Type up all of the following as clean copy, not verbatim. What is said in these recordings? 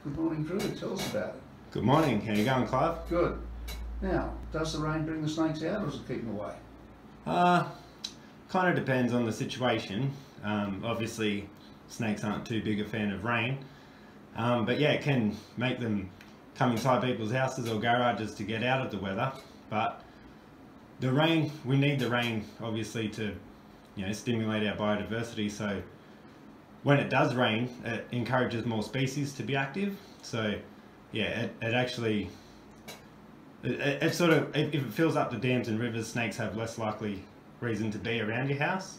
Good morning, Drew. Tell us about it. Good morning. How you going, Clive? Good. Now, does the rain bring the snakes out or does it keep them away? Kind of depends on the situation. Obviously, snakes aren't too big a fan of rain. But yeah, it can make them come inside people's houses or garages to get out of the weather. But the rain, we need the rain obviously to, stimulate our biodiversity. So when it does rain, it encourages more species to be active. So yeah, it sort of, if it fills up the dams and rivers, snakes have less likely reason to be around your house.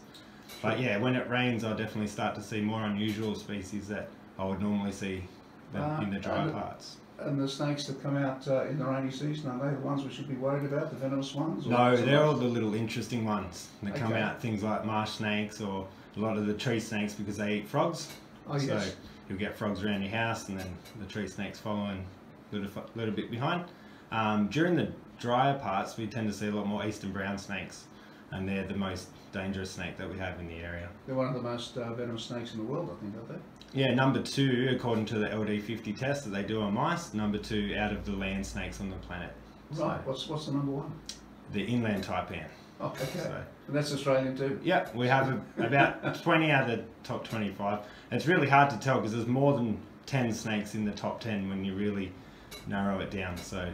But yeah, when it rains, I'll definitely start to see more unusual species that I would normally see in the dry parts. And the snakes that come out in the rainy season, are they the ones we should be worried about, the venomous ones? No, they're all the little interesting ones that come out, things like marsh snakes or a lot of the tree snakes because they eat frogs. Oh, yes. So you'll get frogs around your house and then the tree snakes following a little bit behind. During the drier parts, we tend to see a lot more eastern brown snakes, and they're the most dangerous snake that we have in the area. They're one of the most venomous snakes in the world, I think, aren't they? Yeah, number 2, according to the LD50 test that they do on mice, number 2 out of the land snakes on the planet. Right, so, what's the number 1? The inland taipan. Oh, okay. So, and that's Australian too? Yeah, we have about 20 out of the top 25. It's really hard to tell because there's more than 10 snakes in the top 10 when you really narrow it down. So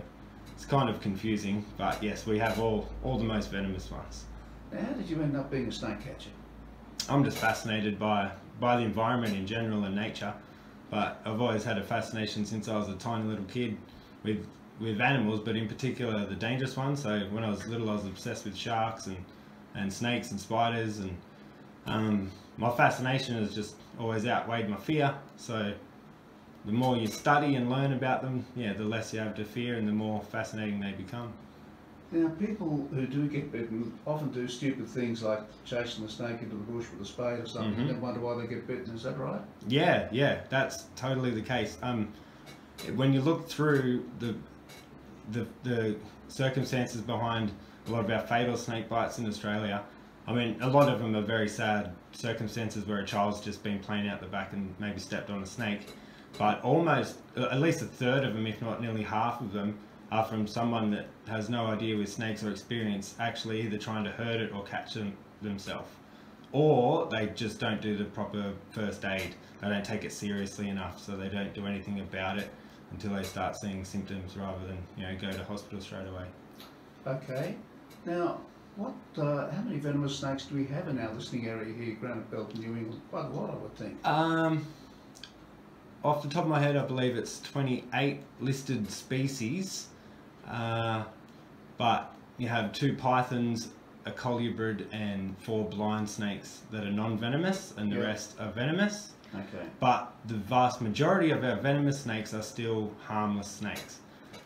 it's kind of confusing, but yes, we have all the most venomous ones. Now, how did you end up being a snake catcher? I'm just fascinated by the environment in general and nature, but I've always had a fascination since I was a tiny little kid with animals, but in particular the dangerous ones. So when I was little, I was obsessed with sharks and snakes and spiders, and my fascination has just always outweighed my fear. So the more you study and learn about them, yeah, the less you have to fear and the more fascinating they become. Now, people who do get bitten often do stupid things like chasing the snake into the bush with a spade or something, and then wonder why they get bitten. Is that right? Yeah, that's totally the case. When you look through the circumstances behind a lot of our fatal snake bites in Australia, I mean, a lot of them are very sad circumstances where a child's just been playing out the back and maybe stepped on a snake. But almost, at least a third of them, if not nearly half of them, are from someone that has no idea with snakes or experience, actually either trying to hurt it or catch them themselves. Or they just don't do the proper first aid. They don't take it seriously enough, so they don't do anything about it until they start seeing symptoms rather than go to hospital straight away. Okay. Now, how many venomous snakes do we have in our listening area here, Granite Belt, New England? Quite a lot, I would think. Off the top of my head, I believe it's 28 listed species. But you have 2 pythons, a colubrid, and 4 blind snakes that are non-venomous, and the rest are venomous. Okay. But the vast majority of our venomous snakes are still harmless snakes.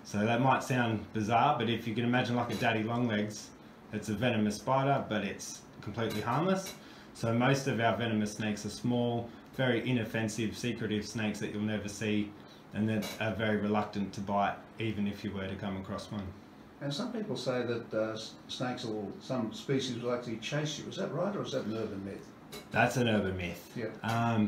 So that might sound bizarre, but if you can imagine like a daddy longlegs, it's a venomous spider, but it's completely harmless. So most of our venomous snakes are small, very inoffensive, secretive snakes that you'll never see, and that are very reluctant to bite, even if you were to come across one. And some people say that snakes some species will actually chase you. Is that right, or is that an urban myth? That's an urban myth. Yeah.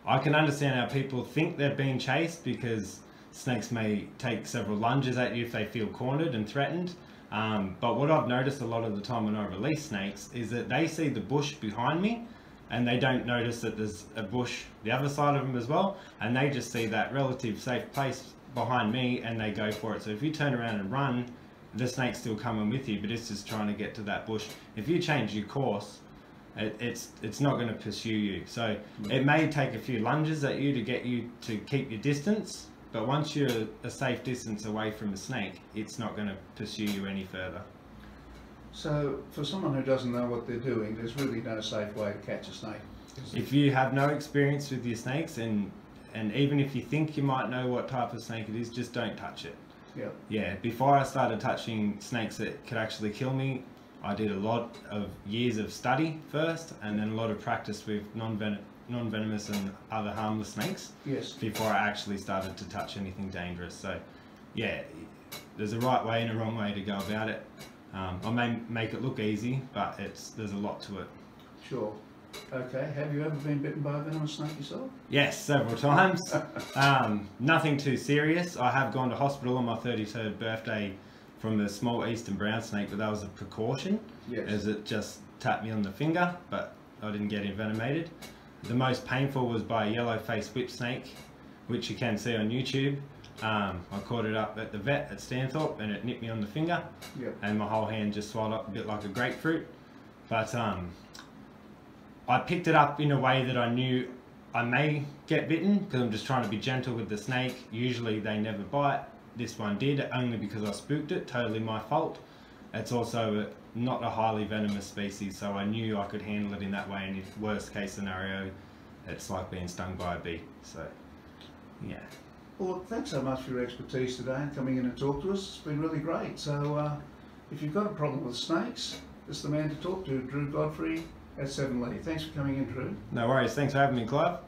I can understand how people think they're being chased because snakes may take several lunges at you if they feel cornered and threatened. But what I've noticed a lot of the time when I release snakes is that they see the bush behind me, and they don't notice that there's a bush the other side of them as well, and they just see that relative safe place behind me and they go for it. So if you turn around and run, the snake's still coming with you, but it's just trying to get to that bush. If you change your course, it's not going to pursue you. So it may take a few lunges at you to get you to keep your distance, but once you're a safe distance away from a snake, it's not going to pursue you any further. So, for someone who doesn't know what they're doing, there's really no safe way to catch a snake. If you have no experience with your snakes, and even if you think you might know what type of snake it is, just don't touch it. Yeah. Yeah, before I started touching snakes that could actually kill me, I did a lot of years of study first, and then a lot of practice with non-venomous and other harmless snakes. Yes. Before I actually started to touch anything dangerous. So, yeah, there's a right way and a wrong way to go about it. I may make it look easy, but there's a lot to it. Sure. Okay, have you ever been bitten by a venomous snake yourself? Yes, several times. Nothing too serious. I have gone to hospital on my 33rd birthday from a small eastern brown snake, but that was a precaution, Yes. as it just tapped me on the finger, but I didn't get envenomated. The most painful was by a yellow-faced whip snake, which you can see on YouTube. I caught it up at the vet at Stanthorpe and it nipped me on the finger, Yep. and my whole hand just swelled up a bit like a grapefruit. But I picked it up in a way that I knew I may get bitten, because I'm just trying to be gentle with the snake. Usually they never bite. This one did, only because I spooked it, totally my fault. It's also not a highly venomous species, so I knew I could handle it in that way, and if worst case scenario, it's like being stung by a bee. So, yeah. Well, thanks so much for your expertise today and coming in and talk to us. It's been really great. So if you've got a problem with snakes, this is the man to talk to, Drew Godfrey at Seven Lee. Thanks for coming in, Drew. No worries. Thanks for having me, Clive.